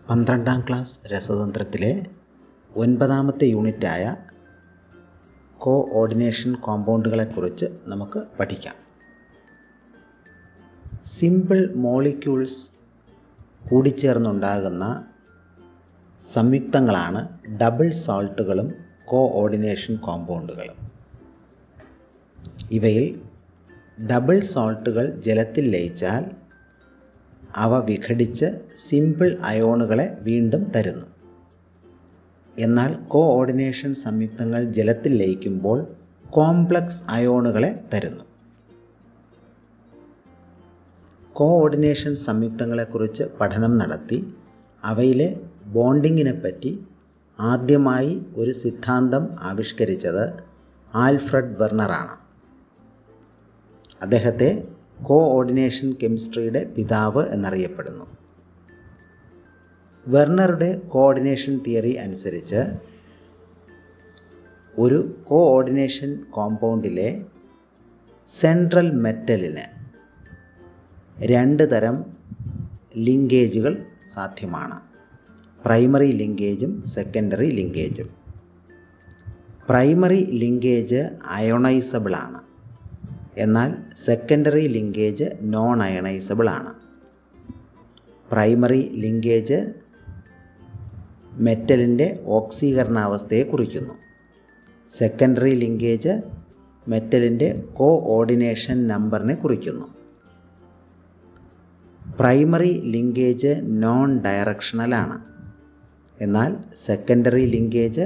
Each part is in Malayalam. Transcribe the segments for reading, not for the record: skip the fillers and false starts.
പന്ത്രണ്ടാം ക്ലാസ് രസതന്ത്രത്തിലെ 9ാമത്തെ യൂണിറ്റായ കോഓർഡിനേഷൻ കോമ്പൗണ്ടുകളെക്കുറിച്ച് നമുക്ക് പഠിക്കാം. സിമ്പിൾ മോളിക്യൂൾസ് കൂടിച്ചേർന്നുണ്ടാകുന്ന സംയുക്തങ്ങളാണ് ഡബിൾ സോൾട്ടുകളും കോഓർഡിനേഷൻ കോമ്പൗണ്ടുകളും. ഇവയിൽ ഡബിൾ സോൾട്ടുകൾ ജലത്തിൽ ലയിച്ചാൽ അവ വിഘടിച്ച് സിമ്പിൾ അയോണുകളെ വീണ്ടും തരുന്നു. എന്നാൽ കോഓർഡിനേഷൻ സംയുക്തങ്ങൾ ജലത്തിൽ ലയിക്കുമ്പോൾ കോംപ്ലക്സ് അയോണുകളെ തരുന്നു. കോഓർഡിനേഷൻ സംയുക്തങ്ങളെക്കുറിച്ച് പഠനം നടത്തി അവയിലെ ബോണ്ടിങ്ങിനെപ്പറ്റി ആദ്യമായി ഒരു സിദ്ധാന്തം ആവിഷ്കരിച്ചത് ആൽഫ്രഡ് വെർണറാണ്. അദ്ദേഹത്തെ കോഓർഡിനേഷൻ കെമിസ്ട്രിയുടെ പിതാവ് എന്നറിയപ്പെടുന്നു. വെർണറുടെ കോഓർഡിനേഷൻ തിയറി അനുസരിച്ച് ഒരു കോഓർഡിനേഷൻ കോമ്പൗണ്ടിലെ സെൻട്രൽ മെറ്റലിന് 2 തരം ലിങ്കേജുകൾ സാധ്യമാണ്: primary ലിങ്കേജും secondary ലിങ്കേജും. Primary linkage ionisable ആണ്, എന്നാൽ സെക്കൻഡറി ലിങ്കേജ് നോൺ അയണൈസബിൾ ആണ്. പ്രൈമറി ലിങ്കേജ് മെറ്റലിൻ്റെ ഓക്സീകരണാവസ്ഥയെ കുറിക്കുന്നു. സെക്കൻഡറി ലിങ്കേജ് മെറ്റലിൻ്റെ കോഓർഡിനേഷൻ നമ്പറിനെ കുറിക്കുന്നു. പ്രൈമറി ലിങ്കേജ് നോൺ ഡയറക്ഷണൽ ആണ്, എന്നാൽ സെക്കൻഡറി ലിങ്കേജ്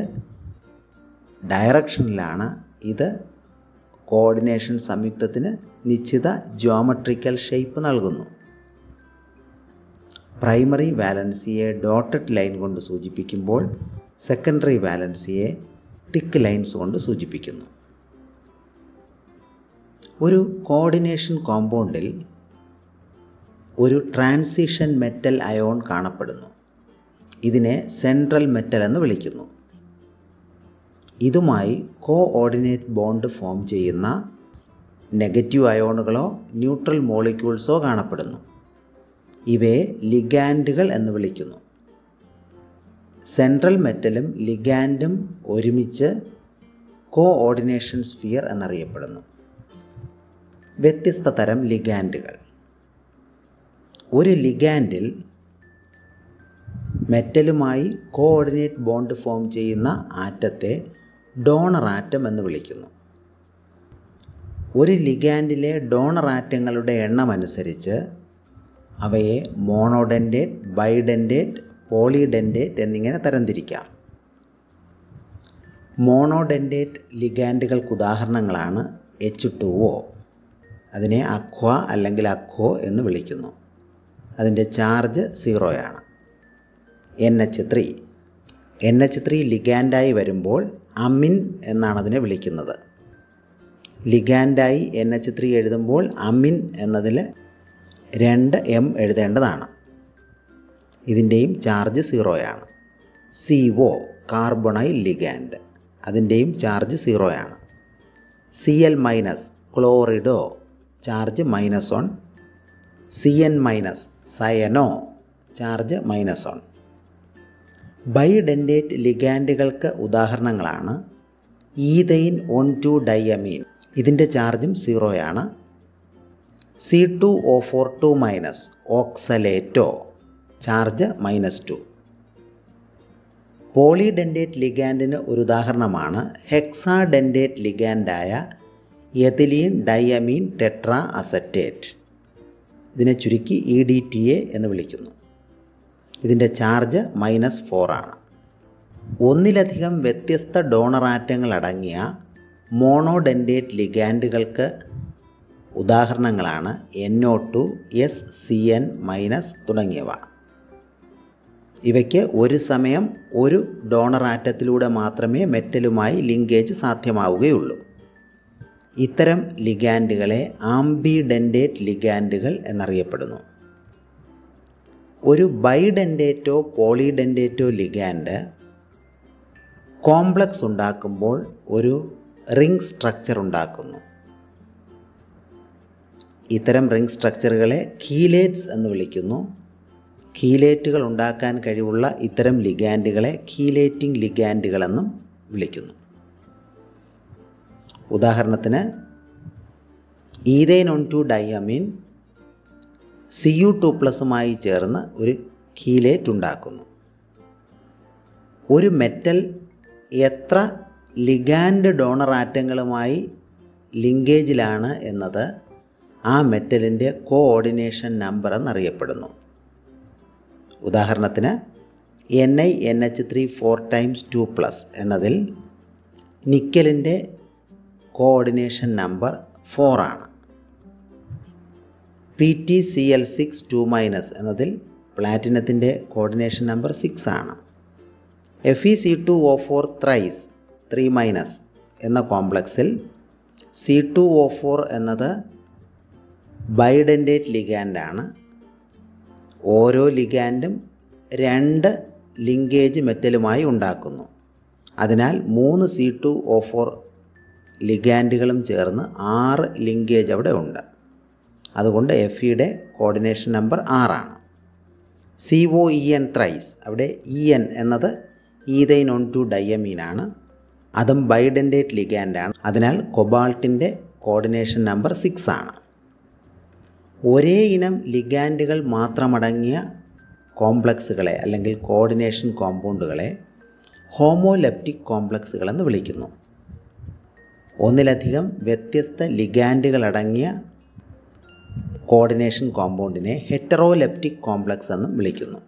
ഡയറക്ഷണലാണ്. ഇത് കോഓർഡിനേഷൻ സംയുക്തത്തിന് നിശ്ചിത ജ്യോമെട്രിക്കൽ ഷേപ്പ് നൽകുന്നു. പ്രൈമറി വാലൻസിയെ ഡോട്ടഡ് ലൈൻ കൊണ്ട് സൂചിപ്പിക്കുമ്പോൾ സെക്കൻഡറി വാലൻസിയെ തിക്ക് ലൈൻസ് കൊണ്ട് സൂചിപ്പിക്കുന്നു. ഒരു കോഓർഡിനേഷൻ കോമ്പൗണ്ടിൽ ഒരു ട്രാൻസിഷൻ മെറ്റൽ അയോൺ കാണപ്പെടുന്നു. ഇതിനെ സെൻട്രൽ മെറ്റൽ എന്ന് വിളിക്കുന്നു. ഇതുമായി കോഓർഡിനേറ്റ് ബോണ്ട് ഫോം ചെയ്യുന്ന നെഗറ്റീവ് അയോണുകളോ ന്യൂട്രൽ മോളിക്യൂൾസോ കാണപ്പെടുന്നു. ഇവയെ ലിഗാൻഡുകൾ എന്ന് വിളിക്കുന്നു. സെൻട്രൽ മെറ്റലും ലിഗാൻഡും ഒരുമിച്ച് കോഓർഡിനേഷൻ സ്ഫിയർ എന്നറിയപ്പെടുന്നു. വ്യത്യസ്ത തരം ലിഗാൻഡുകൾ. ഒരു ലിഗാൻഡിൽ മെറ്റലുമായി കോഓർഡിനേറ്റ് ബോണ്ട് ഫോം ചെയ്യുന്ന ആറ്റത്തെ ഡോണർ ആറ്റം എന്ന് വിളിക്കുന്നു. ഒരു ലിഗാൻഡിലെ ഡോണർ ആറ്റങ്ങളുടെ എണ്ണം അനുസരിച്ച് അവയെ മോണോഡെൻഡേറ്റ്, ബൈഡെൻഡേറ്റ്, പോളിഡെൻഡേറ്റ് എന്നിങ്ങനെ തരംതിരിക്കാം. മോണോഡെൻഡേറ്റ് ലിഗാൻഡുകൾക്ക് ഉദാഹരണങ്ങളാണ് H2O. അതിനെ അക്വ അല്ലെങ്കിൽ അക്വോ എന്ന് വിളിക്കുന്നു. അതിൻ്റെ ചാർജ് 0 ആണ്. NH3 ലിഗാൻഡായി വരുമ്പോൾ അമിൻ എന്നാണ് അതിനെ വിളിക്കുന്നത്. ലിഗാൻഡായി NH3 എഴുതുമ്പോൾ അമിൻ എന്നതിൽ 2M എഴുതേണ്ടതാണ്. ഇതിൻ്റെയും ചാർജ് 0 ആണ്. CO കാർബണൈൽ ലിഗാൻഡ്, അതിൻ്റെയും ചാർജ് 0 ആണ്. Cl chlorido, charge -1. Cn cyano, charge -1. Bidentate ലിഗാൻഡുകൾക്ക് ഉദാഹരണങ്ങളാണ് ഈഥൈൻ 1,2 ഡയമീൻ, ഇതിൻ്റെ ചാർജും 0 ആണ്. C2O4 ഓക്സലേറ്റോ, charge -2. പോളിഡെൻഡേറ്റ് ലിഗാൻഡിന് ഒരു ഉദാഹരണമാണ് ഹെക്സാഡെൻഡേറ്റ് ലിഗാൻഡായ എഥിലീൻ ഡയമീൻ ടെട്രാ അസറ്റേറ്റ്. ഇതിനെ ചുരുക്കി EDTA എന്ന് വിളിക്കുന്നു. ഇതിൻ്റെ ചാർജ് -4 ആണ്. ഒന്നിലധികം വ്യത്യസ്ത ഡോണർ ആറ്റങ്ങൾ അടങ്ങിയ മോണോഡെൻഡേറ്റ് ലിഗാൻഡുകൾക്ക് ഉദാഹരണങ്ങളാണ് NO2, SCN- തുടങ്ങിയവ. ഇവയ്ക്ക് ഒരു സമയം ഒരു ഡോണർ ആറ്റത്തിലൂടെ മാത്രമേ മെറ്റലുമായി ലിങ്കേജ് സാധ്യമാവുകയുള്ളൂ. ഇത്തരം ലിഗാൻഡുകളെ ആംബിഡെൻഡേറ്റ് ലിഗാൻഡുകൾ എന്നറിയപ്പെടുന്നു. ഒരു ബൈഡെൻഡേറ്റോ പോളിഡെൻഡേറ്റോ ലിഗാൻഡ് കോംപ്ലക്സ് ഉണ്ടാക്കുമ്പോൾ ഒരു റിംഗ് സ്ട്രക്ചർ ഉണ്ടാക്കുന്നു. ഇത്തരം റിംഗ് സ്ട്രക്ചറുകളെ കീലേറ്റ്സ് എന്ന് വിളിക്കുന്നു. കീലേറ്റുകൾ ഉണ്ടാക്കാൻ കഴിവുള്ള ഇത്തരം ലിഗാൻഡുകളെ കീലേറ്റിംഗ് ലിഗാൻഡുകളെന്നും വിളിക്കുന്നു. ഉദാഹരണത്തിന് ഈഥൈൻ ഓൺ ടു ഡൈഅമീൻ Cu2+മായി ചേർന്ന് ഒരു കീലേറ്റ് ഉണ്ടാക്കുന്നു. ഒരു മെറ്റൽ എത്ര ലിഗാൻഡ് ഡോണർ ആറ്റങ്ങളുമായി ലിങ്കേജിലാണ് എന്നത് ആ മെറ്റലിൻ്റെ കോഓർഡിനേഷൻ നമ്പർ എന്നറിയപ്പെടുന്നു. ഉദാഹരണത്തിന് NiNH3 4 2+ എന്നതിൽ നിക്കലിൻ്റെ കോഓർഡിനേഷൻ നമ്പർ 4 ആണ്. PtCl6 2- എന്നതിൽ പ്ലാറ്റിനത്തിൻ്റെ കോഓർഡിനേഷൻ നമ്പർ 6 ആണ്. FeC2O4 3- എന്ന കോംപ്ലക്സിൽ C2O4 എന്നത് ബൈഡൻഡേറ്റ് ലിഗാൻഡാണ്. ഓരോ ലിഗാൻഡും 2 ലിങ്കേജ് മെറ്റലുമായി ഉണ്ടാക്കുന്നു. അതിനാൽ 3 C2O4 ലിഗാൻഡുകളും ചേർന്ന് 6 ലിങ്കേജ് അവിടെ ഉണ്ട്. അതുകൊണ്ട് Feയുടെ കോർഡിനേഷൻ നമ്പർ 6 ആണ്. COEN അവിടെ En എന്നത് ഈഥൈൻ ഓൺ ടു ഡൈഅമീൻ ആണ്. അതും ബൈഡൻഡേറ്റ് ലിഗാൻഡാണ്. അതിനാൽ കൊബാൾട്ടിൻ്റെ കോർഡിനേഷൻ നമ്പർ 6 ആണ്. ഒരേ ഇനം ലിഗാൻഡുകൾ മാത്രമടങ്ങിയ കോംപ്ലക്സുകളെ അല്ലെങ്കിൽ കോർഡിനേഷൻ കോമ്പൗണ്ടുകളെ ഹോമോലെപ്റ്റിക് കോംപ്ലക്സുകൾ എന്ന് വിളിക്കുന്നു. ഒന്നിലധികം വ്യത്യസ്ത ലിഗാൻഡുകൾ അടങ്ങിയ കോർഡിനേഷൻ കോമ്പൗണ്ടിനെ ഹെറ്ററോലെപ്റ്റിക് കോംപ്ലക്സ് എന്നും വിളിക്കുന്നു.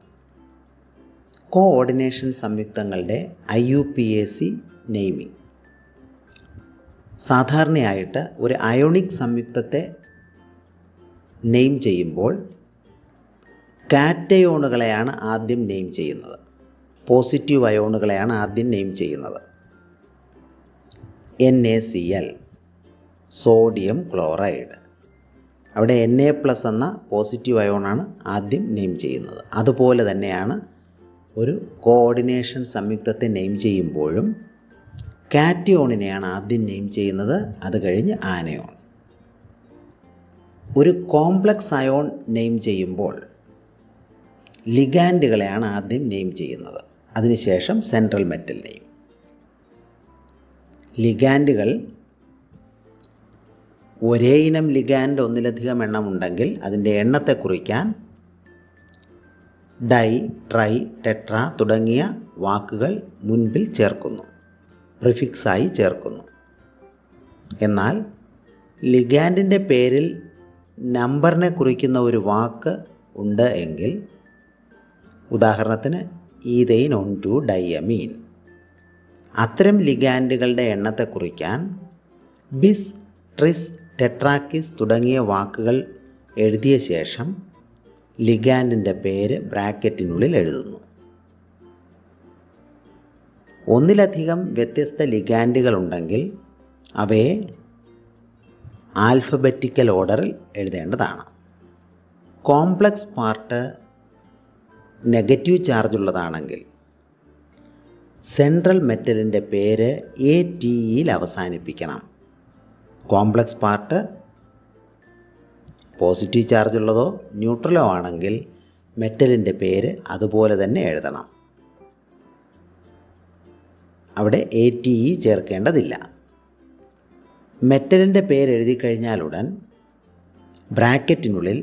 കോഓർഡിനേഷൻ സംയുക്തങ്ങളുടെ IUPAC നെയിമിംഗ്. സാധാരണയായിട്ട് ഒരു അയോണിക് സംയുക്തത്തെ നെയിം ചെയ്യുമ്പോൾ കാറ്റയോണുകളെയാണ് ആദ്യം നെയിം ചെയ്യുന്നത്. പോസിറ്റീവ് അയോണുകളെയാണ് ആദ്യം നെയിം ചെയ്യുന്നത്. NaCl sodium chloride. അവിടെ Na+ എന്ന പോസിറ്റീവ് അയോണാണ് ആദ്യം നെയിം ചെയ്യുന്നത്. അതുപോലെ തന്നെയാണ് ഒരു കോഓർഡിനേഷൻ സംയുക്തത്തെ നെയിം ചെയ്യുമ്പോഴും കാറ്റയോണിനെയാണ് ആദ്യം നെയിം ചെയ്യുന്നത്, അത് കഴിഞ്ഞ് ആനയോൺ. ഒരു കോംപ്ലക്സ് അയോൺ നെയിം ചെയ്യുമ്പോൾ ലിഗാൻഡുകളെയാണ് ആദ്യം നെയിം ചെയ്യുന്നത്, അതിനുശേഷം സെൻട്രൽ മെറ്റൽ നെയിം. ലിഗാൻഡുകൾ ഒരേ ഇനം ലിഗാൻഡ് ഒന്നിലധികം എണ്ണം ഉണ്ടെങ്കിൽ അതിൻ്റെ എണ്ണത്തെ കുറിക്കാൻ ഡൈ, ട്രൈ, ടെട്ര തുടങ്ങിയ വാക്കുകൾ മുൻപിൽ ചേർക്കുന്നു, പ്രിഫിക്സായി ചേർക്കുന്നു. എന്നാൽ ലിഗാൻഡിൻ്റെ പേരിൽ നമ്പറിനെ കുറിക്കുന്ന ഒരു വാക്ക് ഉണ്ട് എങ്കിൽ, ഉദാഹരണത്തിന് ഈഥൈൻ ഓൺ ടു ഡൈഅമീൻ, അത്തരം ലിഗാൻഡുകളുടെ എണ്ണത്തെ കുറിക്കാൻ ബിസ്, ട്രിസ്, ടെട്രാക്കിസ് തുടങ്ങിയ വാക്കുകൾ എഴുതിയ ശേഷം ലിഗാൻഡിൻ്റെ പേര് ബ്രാക്കറ്റിനുള്ളിൽ എഴുതുന്നു. ഒന്നിലധികം വ്യത്യസ്ത ലിഗാൻഡുകൾ ഉണ്ടെങ്കിൽ അവയെ ആൽഫബറ്റിക്കൽ ഓർഡറിൽ എഴുതേണ്ടതാണ്. കോംപ്ലക്സ് പാർട്ട് നെഗറ്റീവ് ചാർജ് ഉള്ളതാണെങ്കിൽ സെൻട്രൽ മെറ്റലിൻ്റെ പേര് ATEയിൽ അവസാനിപ്പിക്കണം. കോംപ്ലക്സ് പാർട്ട് പോസിറ്റീവ് ചാർജ് ഉള്ളതോ ന്യൂട്രലോ ആണെങ്കിൽ മെറ്റലിൻ്റെ പേര് അതുപോലെ തന്നെ എഴുതണം. അവിടെ ATE ചേർക്കേണ്ടതില്ല. മെറ്റലിൻ്റെ പേര് എഴുതി കഴിഞ്ഞാലുടൻ ബ്രാക്കറ്റിനുള്ളിൽ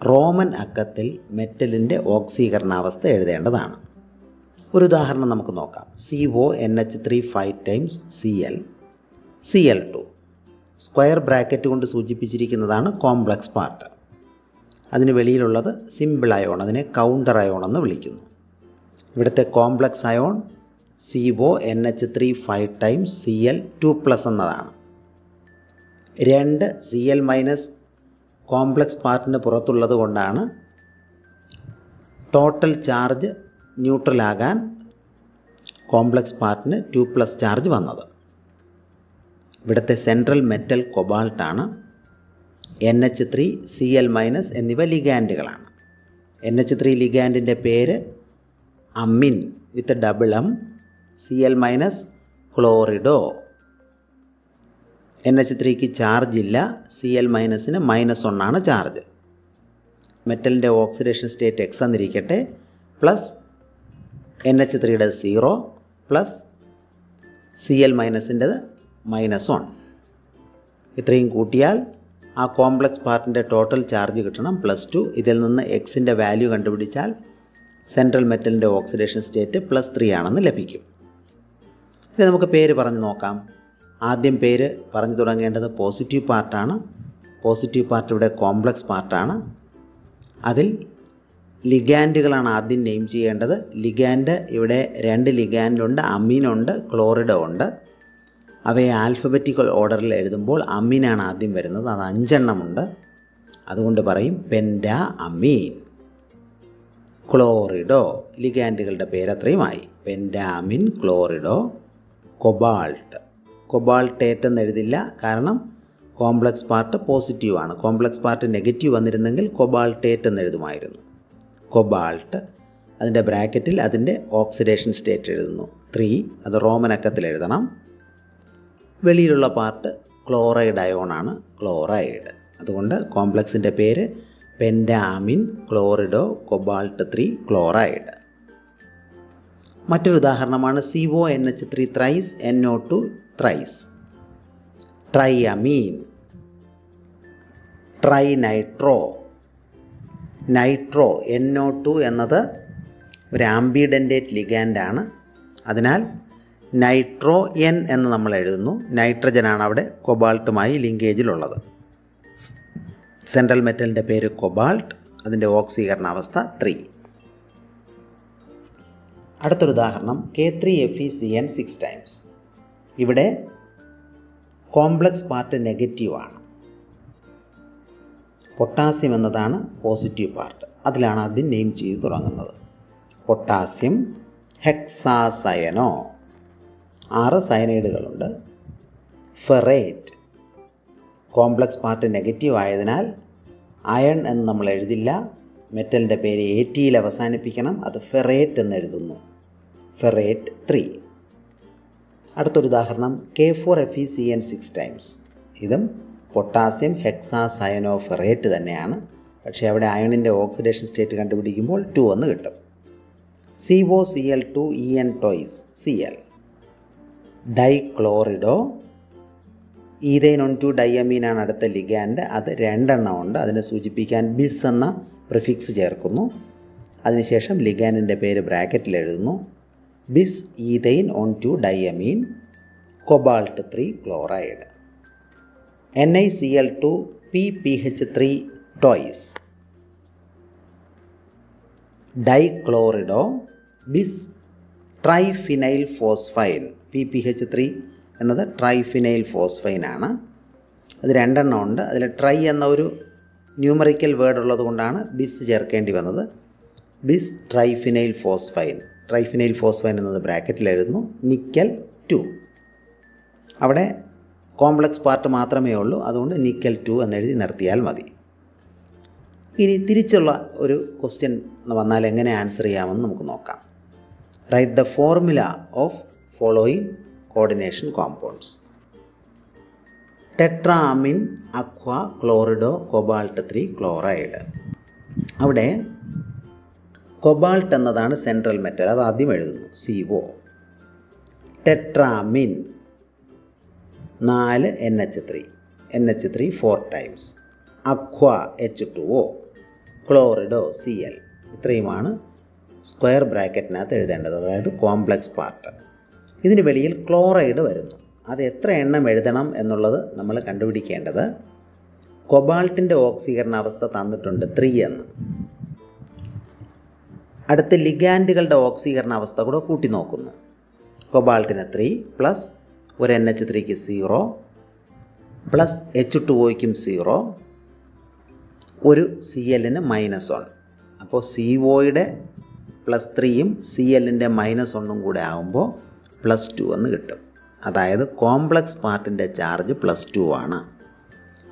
റോമൻ അക്കത്തിൽ മെറ്റലിൻ്റെ ഓക്സീകരണാവസ്ഥ എഴുതേണ്ടതാണ്. ഒരു ഉദാഹരണം നമുക്ക് നോക്കാം. CONH3 5 Cl Cl2 square bracket കൊണ്ട് സൂചിപ്പിച്ചിരിക്കുന്നതാണ് കോംപ്ലക്സ് പാർട്ട്. അതിന് വെളിയിലുള്ളത് സിമ്പിൾ അയോൺ, അതിനെ കൗണ്ടർ അയോൺ എന്ന് വിളിക്കുന്നു. ഇവിടുത്തെ കോംപ്ലക്സ് അയോൺ CONH3 5 Cl2+ എന്നതാണ്. 2 Cl- കോംപ്ലക്സ് പാർട്ടിന് പുറത്തുള്ളത് കൊണ്ടാണ് ടോട്ടൽ ചാർജ് ന്യൂട്രലാകാൻ കോംപ്ലക്സ് പാർട്ടിന് 2+ ചാർജ് വന്നത്. ഇവിടുത്തെ സെൻട്രൽ മെറ്റൽ കൊബാൾട്ടാണ്. NH3 Cl- എന്നിവ ലിഗാൻഡുകളാണ്. NH3 ലിഗാൻഡിൻ്റെ പേര് amine with double M, Cl minus chlorido. NH3ക്ക് ചാർജ് ഇല്ല, Cl മൈനസിന് -1 ചാർജ്. മെറ്റലിൻ്റെ ഓക്സിഡേഷൻ സ്റ്റേറ്റ് X എന്നിരിക്കട്ടെ, പ്ലസ് NH3യുടെ 0 പ്ലസ് Cl മൈനസിൻ്റെത് -1. ഇത്രയും കൂട്ടിയാൽ ആ കോംപ്ലക്സ് പാർട്ടിൻ്റെ ടോട്ടൽ ചാർജ് കിട്ടണം +2. ഇതിൽ നിന്ന് Xൻ്റെ വാല്യൂ കണ്ടുപിടിച്ചാൽ സെൻട്രൽ മെറ്റലിൻ്റെ ഓക്സിഡേഷൻ സ്റ്റേറ്റ് +3 ആണെന്ന് ലഭിക്കും. ഇനി നമുക്ക് പേര് പറഞ്ഞു നോക്കാം. ആദ്യം പേര് പറഞ്ഞു തുടങ്ങേണ്ടത് പോസിറ്റീവ് പാർട്ടാണ്. പോസിറ്റീവ് പാർട്ട് ഇവിടെ കോംപ്ലക്സ് പാർട്ടാണ്. അതിൽ ലിഗാൻഡുകളാണ് ആദ്യം നെയിം ചെയ്യേണ്ടത്. ലിഗാൻഡ് ഇവിടെ 2 ലിഗാൻഡുണ്ട്, അമീനുണ്ട്, ക്ലോറിഡോ ഉണ്ട്. അവയെ ആൽഫബറ്റിക്കൽ ഓർഡറിൽ എഴുതുമ്പോൾ അമീനാണ് ആദ്യം വരുന്നത്. അത് 5 എണ്ണമുണ്ട്. അതുകൊണ്ട് പറയും പെൻറ്റാ അമീൻ. ക്ലോറിഡോ, ലിഗാൻഡുകളുടെ പേരത്രയുമായി. പെൻറ്റാ അമീൻ, ക്ലോറിഡോ. കൊബാൾട്ട്, കൊബാൾട്ടേറ്റ് എന്ന് എഴുതില്ല, കാരണം കോംപ്ലക്സ് പാർട്ട് പോസിറ്റീവ് ആണ്. കോംപ്ലക്സ് പാർട്ട് നെഗറ്റീവ് വന്നിരുന്നെങ്കിൽ കൊബാൾട്ടേറ്റ് എന്ന് എഴുതുമായിരുന്നു. കൊബാൾട്ട്, അതിൻ്റെ ബ്രാക്കറ്റിൽ അതിൻ്റെ ഓക്സിഡേഷൻ സ്റ്റേറ്റ് എഴുതുന്നു 3. അത് റോമൻ അക്കത്തിൽ എഴുതണം. വെളിയിലുള്ള പാർട്ട് ക്ലോറൈഡ് അയോണാണ്, ക്ലോറൈഡ്. അതുകൊണ്ട് കോംപ്ലക്സിൻ്റെ പേര് പെൻറ്റാമിൻ ക്ലോറിഡോ കൊബാൾട്ട് 3 ക്ലോറൈഡ്. മറ്റൊരു ഉദാഹരണമാണ് CONH3 thrice NO2 thrice. Triamine, trinitro. Nitro NO2 എന്നത് ഒരു ആംബിഡൻറ്റേറ്റ് ലിഗാൻഡാണ്. അതിനാൽ നൈട്രോ N എന്ന് നമ്മൾ എഴുതുന്നു. നൈട്രജനാണ് അവിടെ കൊബാൾട്ടുമായി ലിങ്കേജിലുള്ളത്. സെൻട്രൽ മെറ്റലിൻ്റെ പേര് കൊബാൾട്ട്, അതിൻ്റെ ഓക്സീകരണാവസ്ഥ 3. അടുത്തൊരു ഉദാഹരണം K3FeCN 6 ടൈംസ്. ഇവിടെ കോംപ്ലക്സ് പാർട്ട് നെഗറ്റീവാണ്. പൊട്ടാസ്യം എന്നതാണ് പോസിറ്റീവ് പാർട്ട്. അതിലാണ് ആദ്യം നെയിം ചെയ്ത് തുടങ്ങുന്നത്. പൊട്ടാസ്യം ഹെക്സാസയനോ, 6 സയനൈഡുകളുണ്ട്. ഫെറേറ്റ്, കോംപ്ലക്സ് പാർട്ട് നെഗറ്റീവ് ആയതിനാൽ അയൺ എന്ന് നമ്മൾ എഴുതില്ല. മെറ്റലിൻ്റെ പേര് ATയിൽ അവസാനിപ്പിക്കണം. അത് ഫെറേറ്റ് എന്ന് എഴുതുന്നു. ഫെറേറ്റ് 3. അടുത്തൊരു ഉദാഹരണം K4FeCN 6 ടൈംസ്. ഇതും പൊട്ടാസ്യം ഹെക്സാസയനോ ഫെറേറ്റ് തന്നെയാണ്. പക്ഷേ അവിടെ അയണിൻ്റെ ഓക്സിഡേഷൻ സ്റ്റേറ്റ് കണ്ടുപിടിക്കുമ്പോൾ 2 എന്ന് കിട്ടും. COCl2En twice Cl. Dichlorido, ethane on 2 ഡൈഅമീനാണ് അടുത്ത ലിഗാൻഡ്. അത് 2 എണ്ണം ഉണ്ട്. അതിനെ സൂചിപ്പിക്കാൻ ബിസ് എന്ന പ്രിഫിക്സ് ചേർക്കുന്നു. അതിനുശേഷം ലിഗാൻഡിൻ്റെ പേര് ബ്രാക്കറ്റിൽ എഴുതുന്നു. Bis ethane on 2 diamine cobalt 3 chloride. NiCl2 PPH3 twice. Dichlorido, bis triphenyl phosphine. PPH3 എന്നത് ട്രൈഫിനൈൽ ഫോസ്ഫൈൻ ആണ്. അത് 2 എണ്ണം ഉണ്ട്. അതിൽ ട്രൈ എന്ന ഒരു ന്യൂമറിക്കൽ വേർഡ് ഉള്ളത് കൊണ്ടാണ് ബിസ് ചേർക്കേണ്ടി വന്നത്. ബിസ് ട്രൈഫിനൈൽ ഫോസ്ഫൈൻ. ട്രൈഫിനൈൽ ഫോസ്ഫൈൻ എന്നത് ബ്രാക്കറ്റിൽ എഴുതുന്നു. നിക്കൽ 2. അവിടെ കോംപ്ലക്സ് പാർട്ട് മാത്രമേ ഉള്ളൂ. അതുകൊണ്ട് നിക്കൽ 2 എന്നെഴുതി നിർത്തിയാൽ മതി. ഇനി തിരിച്ചുള്ള ഒരു ക്വസ്റ്റ്യൻ വന്നാൽ എങ്ങനെ ആൻസർ ചെയ്യാമെന്ന് നമുക്ക് നോക്കാം. Write the formula of following coordination compounds. Tetraammine aqua chlorido cobalt 3 chloride. അവിടെ കൊബാൾട്ട് എന്നതാണ് സെൻട്രൽ മെറ്റൽ. അത് ആദ്യം എഴുതുന്നു CO. ടെട്രാമിൻ 4 NH3 4 times. Aqua H2O, chlorido Cl. ഇത്രയുമാണ് സ്ക്വയർ ബ്രാക്കറ്റിനകത്ത് എഴുതേണ്ടത്, അതായത് കോംപ്ലക്സ് പാർട്ട്. ഇതിന് വെളിയിൽ ക്ലോറൈഡ് വരുന്നു. അത് എത്ര എണ്ണം എഴുതണം എന്നുള്ളത് നമ്മൾ കണ്ടുപിടിക്കേണ്ടത്. കൊബാൾട്ടിൻ്റെ ഓക്സീകരണാവസ്ഥ തന്നിട്ടുണ്ട് 3 എന്ന്. അടുത്ത ലിഗാൻഡുകളുടെ ഓക്സീകരണാവസ്ഥ കൂടെ കൂട്ടി നോക്കുന്നു. കൊബാൾട്ടിന് 3 പ്ലസ് ഒരു NH3ക്ക് 0 പ്ലസ് H2Oയ്ക്കും 0, ഒരു Clന് -1. അപ്പോൾ COയുടെ +3യും Clൻ്റെ -1ഉം കൂടെ ആകുമ്പോൾ +2 എന്ന് കിട്ടും. അതായത് കോംപ്ലക്സ് പാർട്ടിൻ്റെ ചാർജ് +2 ആണ്.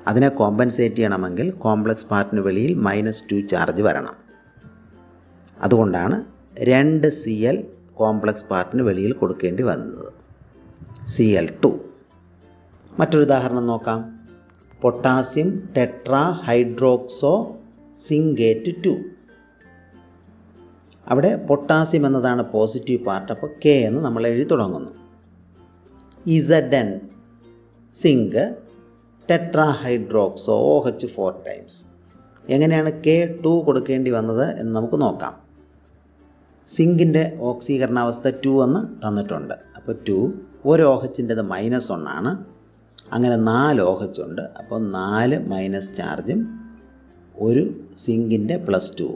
അതിനെ കോമ്പൻസേറ്റ് ചെയ്യണമെങ്കിൽ കോംപ്ലക്സ് പാർട്ടിന് വെളിയിൽ -2 ചാർജ് വരണം. അതുകൊണ്ടാണ് 2 Cl കോംപ്ലക്സ് പാർട്ടിന് വെളിയിൽ കൊടുക്കേണ്ടി വന്നത്. Cl2. മറ്റൊരു ഉദാഹരണം നോക്കാം. Potassium tetra hydroxo zincate 2. അവിടെ പൊട്ടാസ്യം എന്നതാണ് പോസിറ്റീവ് പാർട്ട്, അപ്പോൾ K എന്ന് നമ്മൾ എഴുതി തുടങ്ങുന്നു. Zn zinc tetra hydroxo OH 4 times. എങ്ങനെയാണ് K2 കൊടുക്കേണ്ടി വന്നത് എന്ന് നമുക്ക് നോക്കാം. സിങ്കിൻ്റെ ഓക്സീകരണാവസ്ഥ 2 എന്ന് തന്നിട്ടുണ്ട്. അപ്പോൾ 2 ഒരു OHൻ്റെത് -1 ആണ്. അങ്ങനെ 4 OH ഉണ്ട്. അപ്പോൾ 4 മൈനസ് ചാർജും ഒരു സിങ്കിൻ്റെ +2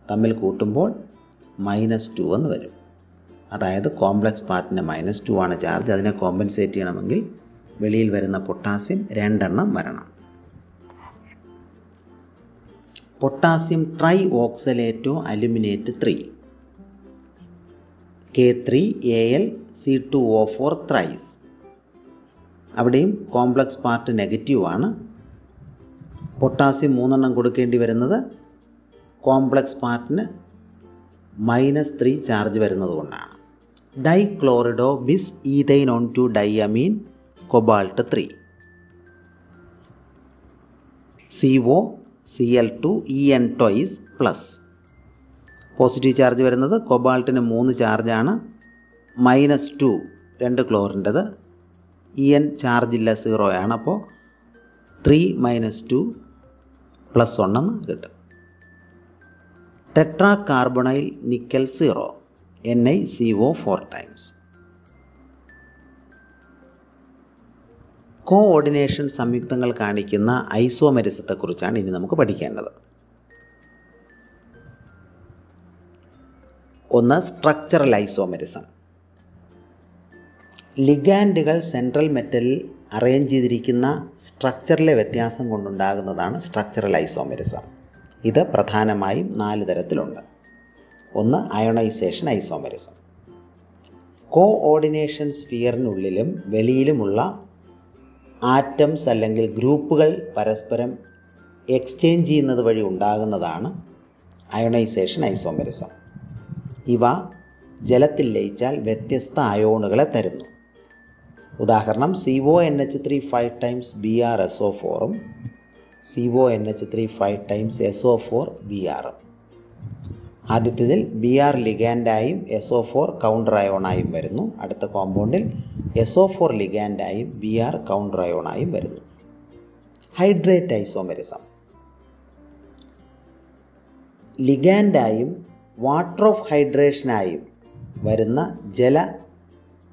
തമ്മിൽ കൂട്ടുമ്പോൾ -2 എന്ന് വരും. അതായത് കോംപ്ലക്സ് പാർട്ടിന് -2 ആണ് ചാർജ്. അതിനെ കോമ്പൻസേറ്റ് ചെയ്യണമെങ്കിൽ വെളിയിൽ വരുന്ന പൊട്ടാസ്യം 2 എണ്ണം വരണം. Potassium tri oxalato aluminate 3 K3Al(C2O4) thrice. അവിടെയും കോംപ്ലക്സ് പാർട്ട് നെഗറ്റീവ് ആണ്. പൊട്ടാസ്യം 3 എണ്ണം കൊടുക്കേണ്ടി വരുന്നത് കോംപ്ലക്സ് പാർട്ടിന് -3 ചാർജ് വരുന്നത് കൊണ്ടാണ്. Dichlorido bis ethane on two diamine cobalt 3 CO Cl2 En twice plus. Positive charge വരുന്നത് കൊബാൾട്ടിന് 3 ചാർജാണ്. -2 2 ക്ലോറിൻ്റെത്. En ചാർജ് ഇല്ല, 0 ആണ്. അപ്പോൾ 3 - 2 +1 എന്ന് കിട്ടും. Tetra carbonyl nickel 0 NiCO4 times. Coordination സംയുക്തങ്ങൾ കാണിക്കുന്ന ഐസോമെരിസത്തെക്കുറിച്ചാണ് ഇനി നമുക്ക് പഠിക്കേണ്ടത്. ഒന്ന് സ്ട്രക്ചറൽ ഐസോമെരിസം. ലിഗാൻഡുകൾ സെൻട്രൽ മെറ്റലിൽ അറേഞ്ച് ചെയ്തിരിക്കുന്ന സ്ട്രക്ചറിലെ വ്യത്യാസം കൊണ്ടുണ്ടാകുന്നതാണ് സ്ട്രക്ചറൽ ഐസോമെരിസം. ഇത് പ്രധാനമായും 4 തരത്തിലുണ്ട്. ഒന്ന് അയോണൈസേഷൻ ഐസോമെരിസം. കോഓർഡിനേഷൻ സ്ഫിയറിനുള്ളിലും വെളിയിലുമുള്ള ആറ്റംസ് അല്ലെങ്കിൽ ഗ്രൂപ്പുകൾ പരസ്പരം എക്സ്ചേഞ്ച് ചെയ്യുന്നത് വഴി ഉണ്ടാകുന്നതാണ് അയോണൈസേഷൻ ഐസോമെരിസം. ഇവ ജലത്തിൽ ലയിച്ചാൽ വ്യത്യസ്ത അയോണുകളെ തരുന്നു. ഉദാഹരണം CONH3 5 times BrSO4 CONH3 5 times SO4 Br. ആദ്യത്തേതിൽ Br ലിഗാൻഡായും SO4 കൗണ്ടർ അയോണായും വരുന്നു. അടുത്ത കോമ്പൗണ്ടിൽ SO4 ലിഗാൻഡായും Br കൗണ്ടർ അയോണായും വരുന്നു. ഹൈഡ്രേറ്റ് ഐസോമെരിസം. ലിഗാൻഡായും വാട്ടർ ഓഫ് ഹൈഡ്രേഷനായും വരുന്ന ജല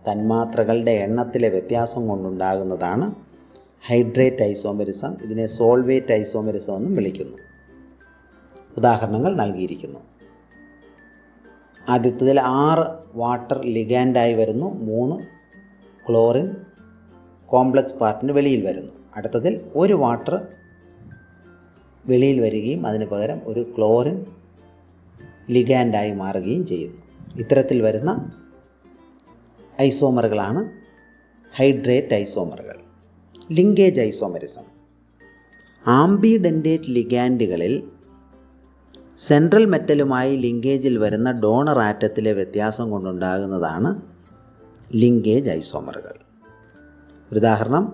തന്മാത്രകളുടെ എണ്ണത്തിലെ വ്യത്യാസം കൊണ്ടുണ്ടാകുന്നതാണ് ഹൈഡ്രേറ്റ് ഐസോമെരിസം. ഇതിനെ സോൾവേറ്റ് ഐസോമെരിസം എന്നും വിളിക്കുന്നു. ഉദാഹരണങ്ങൾ നൽകിയിരിക്കുന്നു. ആദ്യത്തേതിൽ 6 വാട്ടർ ലിഗാൻഡായി വരുന്നു, 3 ക്ലോറിൻ കോംപ്ലക്സ് പാർട്ടിന് വെളിയിൽ വരുന്നു. അടുത്തതിൽ 1 വാട്ടർ വെളിയിൽ വരികയും അതിന് പകരം ഒരു ക്ലോറിൻ ലിഗാൻഡായി മാറുകയും ചെയ്യുന്നു. ഇത്തരത്തിൽ വരുന്ന ഐസോമറുകളാണ് ഹൈഡ്രേറ്റ് ഐസോമറുകൾ. ലിങ്കേജ് ഐസോമെരിസം. ആംബിഡെൻറ്റേറ്റ് ലിഗാൻഡുകളിൽ സെൻട്രൽ മെറ്റലുമായി ലിങ്കേജിൽ വരുന്ന ഡോണർ ആറ്റത്തിലെ വ്യത്യാസം കൊണ്ടുണ്ടാകുന്നതാണ് ലിങ്കേജ് ഐസോമറുകൾ. ഉദാഹരണം,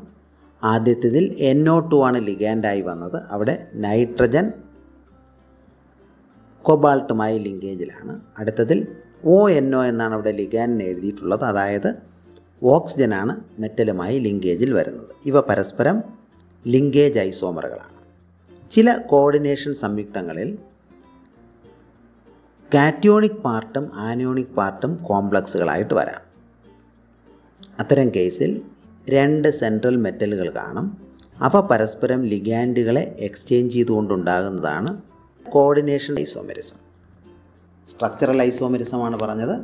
ആദ്യത്തേതിൽ NO2 ആണ് ലിഗാൻഡായി വന്നത്. അവിടെ നൈട്രജൻ കൊബാൾട്ടുമായി ലിങ്കേജിലാണ്. അടുത്തതിൽ ONO എന്നാണ് അവിടെ ലിഗാൻഡിന് എഴുതിയിട്ടുള്ളത്. അതായത് ഓക്സിജനാണ് മെറ്റലുമായി ലിങ്കേജിൽ വരുന്നത്. ഇവ പരസ്പരം ലിങ്കേജ് ഐസോമറുകളാണ്. ചില കോർഡിനേഷൻ സംയുക്തങ്ങളിൽ കാറ്റയോണിക് പാർട്ടും ആനയോണിക് പാർട്ടും കോംപ്ലക്സുകളായിട്ട് വരാം. അത്തരം കേസിൽ 2 സെൻട്രൽ മെറ്റലുകൾ കാണും. അവ പരസ്പരം ലിഗാൻഡുകളെ എക്സ്ചേഞ്ച് ചെയ്തുകൊണ്ടുണ്ടാകുന്നതാണ് കോർഡിനേഷൻ ഐസോമെരിസം. സ്ട്രക്ചറൽ ഐസോമെരിസമാണ് പറഞ്ഞത്.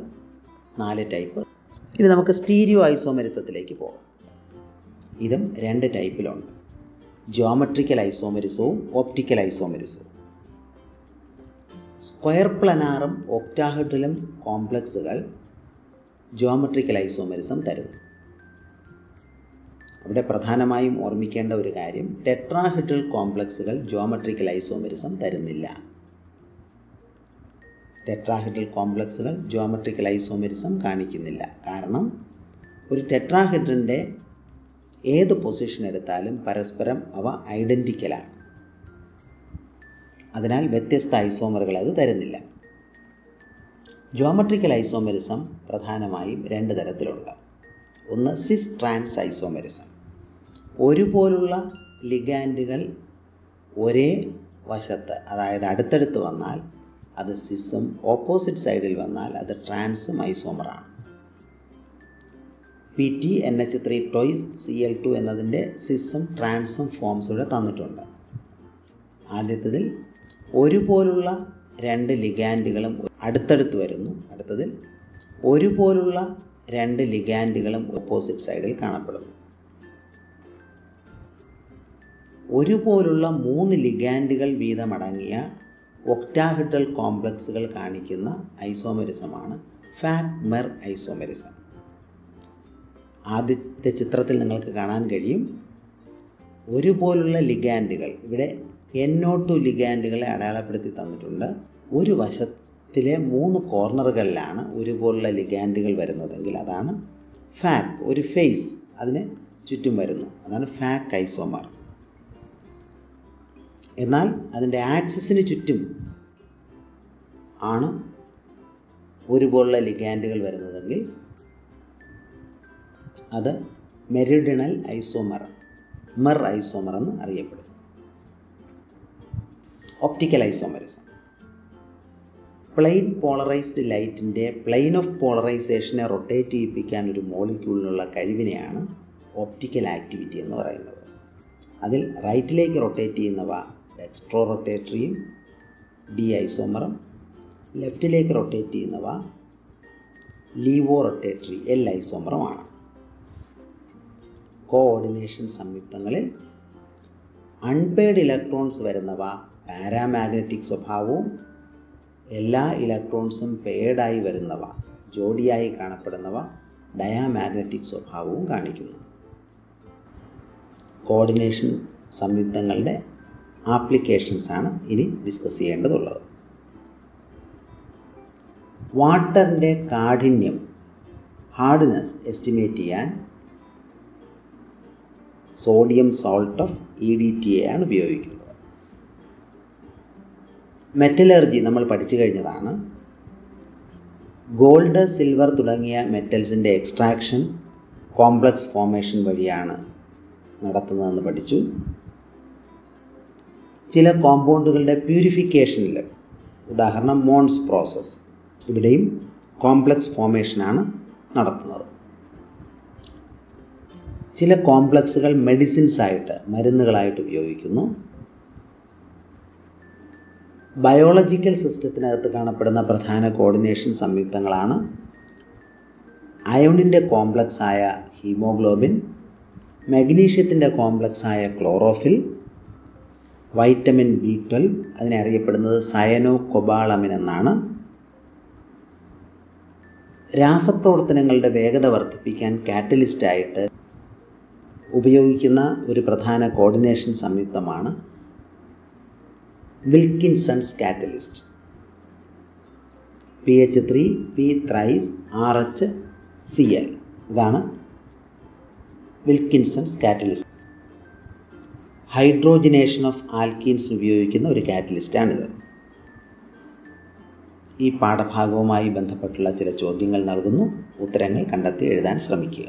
4 ടൈപ്പ്. ഇനി നമുക്ക് സ്റ്റീരിയോ ഐസോമെരിസത്തിലേക്ക് പോകാം. ഇതും 2 ടൈപ്പിലുണ്ട്. ജിയോമെട്രിക്കൽ ഐസോമെരിസവും ഒപ്റ്റിക്കൽ ഐസോമെരിസവും. സ്ക്വയർ പ്ലനാറും ഒക്ടാഹെഡ്രലും കോംപ്ലക്സുകൾ ജിയോമെട്രിക്കൽ ഐസോമെരിസം തരുന്നു. അവിടെ പ്രധാനമായും ഓർമ്മിക്കേണ്ട ഒരു കാര്യം, ടെട്രാഹെഡ്രൽ കോംപ്ലക്സുകൾ ജിയോമെട്രിക്കൽ ഐസോമെരിസം തരുന്നില്ല. ടെട്രാഹെഡ്രൽ കോംപ്ലക്സുകൾ ജിയോമെട്രിക്കൽ ഐസോമെറിസം കാണിക്കുന്നില്ല. കാരണം ഒരു ടെട്രാഹെഡ്രൻ്റെ ഏത് പൊസിഷൻ എടുത്താലും പരസ്പരം അവ ഐഡൻറ്റിക്കലാണ്. അതിനാൽ വ്യത്യസ്ത ഐസോമറുകൾ അത് തരുന്നില്ല. ജിയോമെട്രിക്കൽ ഐസോമെറിസം പ്രധാനമായും രണ്ട് തരത്തിലുണ്ട്. ഒന്ന് സിസ് ട്രാൻസ് ഐസോമെറിസം. ഒരുപോലുള്ള ലിഗാൻഡുകൾ ഒരേ വശത്ത്, അതായത് അടുത്തടുത്ത് വന്നാൽ അത് സിസും, ഓപ്പോസിറ്റ് സൈഡിൽ വന്നാൽ അത് ട്രാൻസും ഐസോമറാണ്. PT-NH3 ടോയ്സ് Cl2 എന്നതിൻ്റെ സിസും ട്രാൻസും ഫോംസ് ഇവിടെ തന്നിട്ടുണ്ട്. ആദ്യത്തതിൽ ഒരുപോലുള്ള രണ്ട് ലിഗാൻഡുകളും അടുത്തടുത്ത് വരുന്നു. അടുത്തതിൽ ഒരുപോലുള്ള രണ്ട് ലിഗാൻഡുകളും ഓപ്പോസിറ്റ് സൈഡിൽ കാണപ്പെടുന്നു. ഒരുപോലുള്ള 3 ലിഗാൻഡുകൾ വീതമടങ്ങിയ ഒക്ടാഹെഡ്രൽ കോംപ്ലക്സുകൾ കാണിക്കുന്ന ഐസോമെറിസമാണ് ഫാക്-മെർ ഐസോമെറിസം. ആദ്യത്തെ ചിത്രത്തിൽ നിങ്ങൾക്ക് കാണാൻ കഴിയും ഒരുപോലുള്ള ലിഗാൻഡുകൾ, ഇവിടെ NO2 ലിഗാൻഡുകളെ അടയാളപ്പെടുത്തി തന്നിട്ടുണ്ട്. ഒരു വശത്തിലെ 3 കോർണറുകളിലാണ് ഒരുപോലുള്ള ലിഗാൻഡുകൾ വരുന്നതെങ്കിൽ അതാണ് ഫാക്. ഒരു ഫേസ് അതിന് ചുറ്റും വരുന്നു, അതാണ് ഫാക് ഐസോമർ. എന്നാൽ അതിൻ്റെ ആക്സിസിന് ചുറ്റും ആണ് ഒരുപോലുള്ള ലിഗാൻഡുകൾ വരുന്നതെങ്കിൽ അത് മെരിഡിയണൽ ഐസോമർ, മെർ ഐസോമർ എന്ന് അറിയപ്പെടുന്നു. Optical isomerism. പ്ലെയിൻ പോളറൈസ്ഡ് ലൈറ്റിൻ്റെ പ്ലെയിൻ ഓഫ് പോളറൈസേഷനെ റൊട്ടേറ്റ് ചെയ്യിപ്പിക്കാൻ ഒരു മോളിക്യൂളിനുള്ള കഴിവിനെയാണ് ഒപ്റ്റിക്കൽ ആക്ടിവിറ്റി എന്ന് പറയുന്നത്. അതിൽ റൈറ്റിലേക്ക് റൊട്ടേറ്റ് ചെയ്യുന്നവ ഡെക്സ്ട്രോ റൊട്ടേറ്ററിയും ഡി ഐസോമറും, ലെഫ്റ്റിലേക്ക് റൊട്ടേറ്റ് ചെയ്യുന്നവ ലീവോ റൊട്ടേറ്ററി എൽ ഐസോമറുമാണ്. കോഓർഡിനേഷൻ സംയുക്തങ്ങളിൽ അൺപെയർഡ് ഇലക്ട്രോൺസ് വരുന്നവ പാരാമാഗ്നറ്റിക് സ്വഭാവവും എല്ലാ ഇലക്ട്രോൺസും പെയർഡായി വരുന്നവ, ജോഡിയായി കാണപ്പെടുന്നവ ഡയാമാഗ്നറ്റിക് സ്വഭാവവും കാണിക്കുന്നു. കോഓർഡിനേഷൻ സംയുക്തങ്ങളുടെ ആപ്ലിക്കേഷൻസ് ആണ് ഇനി ഡിസ്കസ് ചെയ്യേണ്ടതുള്ളത്. വാട്ടറിൻ്റെ കാഠിന്യം, ഹാർഡ്നെസ് എസ്റ്റിമേറ്റ് ചെയ്യാൻ സോഡിയം സോൾട്ട് ഓഫ് EDTA ആണ് ഉപയോഗിക്കുന്നത്. മെറ്റലർജി നമ്മൾ പഠിച്ചു കഴിഞ്ഞതാണ്. ഗോൾഡ്, സിൽവർ തുടങ്ങിയ മെറ്റൽസിൻ്റെ എക്സ്ട്രാക്ഷൻ കോംപ്ലക്സ് ഫോർമേഷൻ വഴിയാണ് നടത്തുന്നതെന്ന് പഠിച്ചു. ചില കോമ്പൗണ്ടുകളുടെ പ്യൂരിഫിക്കേഷനിൽ, ഉദാഹരണം മോൺസ് പ്രോസസ്, ഇവിടെയും കോംപ്ലക്സ് ഫോർമേഷനാണ് നടത്തുന്നത്. ചില കോംപ്ലക്സുകൾ മെഡിസിൻസ് ആയിട്ട്, മരുന്നുകളായിട്ട് ഉപയോഗിക്കുന്നു. ബയോളജിക്കൽ സിസ്റ്റത്തിനകത്ത് കാണപ്പെടുന്ന പ്രധാന കോർഡിനേഷൻ സംയുക്തങ്ങളാണ് അയോണിൻ്റെ കോംപ്ലക്സ് ആയ ഹീമോഗ്ലോബിൻ, മഗ്നീഷ്യത്തിൻ്റെ കോംപ്ലക്സ് ആയ ക്ലോറോഫിൽ, വൈറ്റമിൻ B12, അതിനെ അറിയപ്പെടുന്നത് സയനോ കൊബാളമിൻ എന്നാണ്. രാസപ്രവർത്തനങ്ങളുടെ വേഗത വർദ്ധിപ്പിക്കാൻ കാറ്റലിസ്റ്റായിട്ട് ഉപയോഗിക്കുന്ന ഒരു പ്രധാന കോർഡിനേഷൻ സംയുക്തമാണ് വിൽക്കിൻസൺസ് കാറ്റലിസ്റ്റ്. PH3 P-3-RH-Cl, ഇതാണ് വിൽക്കിൻസൺസ് കാറ്റലിസ്റ്റ്. ഹൈഡ്രോജനേഷൻ ഓഫ് ആൽക്കീൻസ് ഉപയോഗിക്കുന്ന ഒരു കാറ്റലിസ്റ്റാണിത്. ഈ പാഠഭാഗവുമായി ബന്ധപ്പെട്ടുള്ള ചില ചോദ്യങ്ങൾ നൽകുന്നു. ഉത്തരങ്ങൾ കണ്ടെത്തി എഴുതാൻ ശ്രമിക്കുക.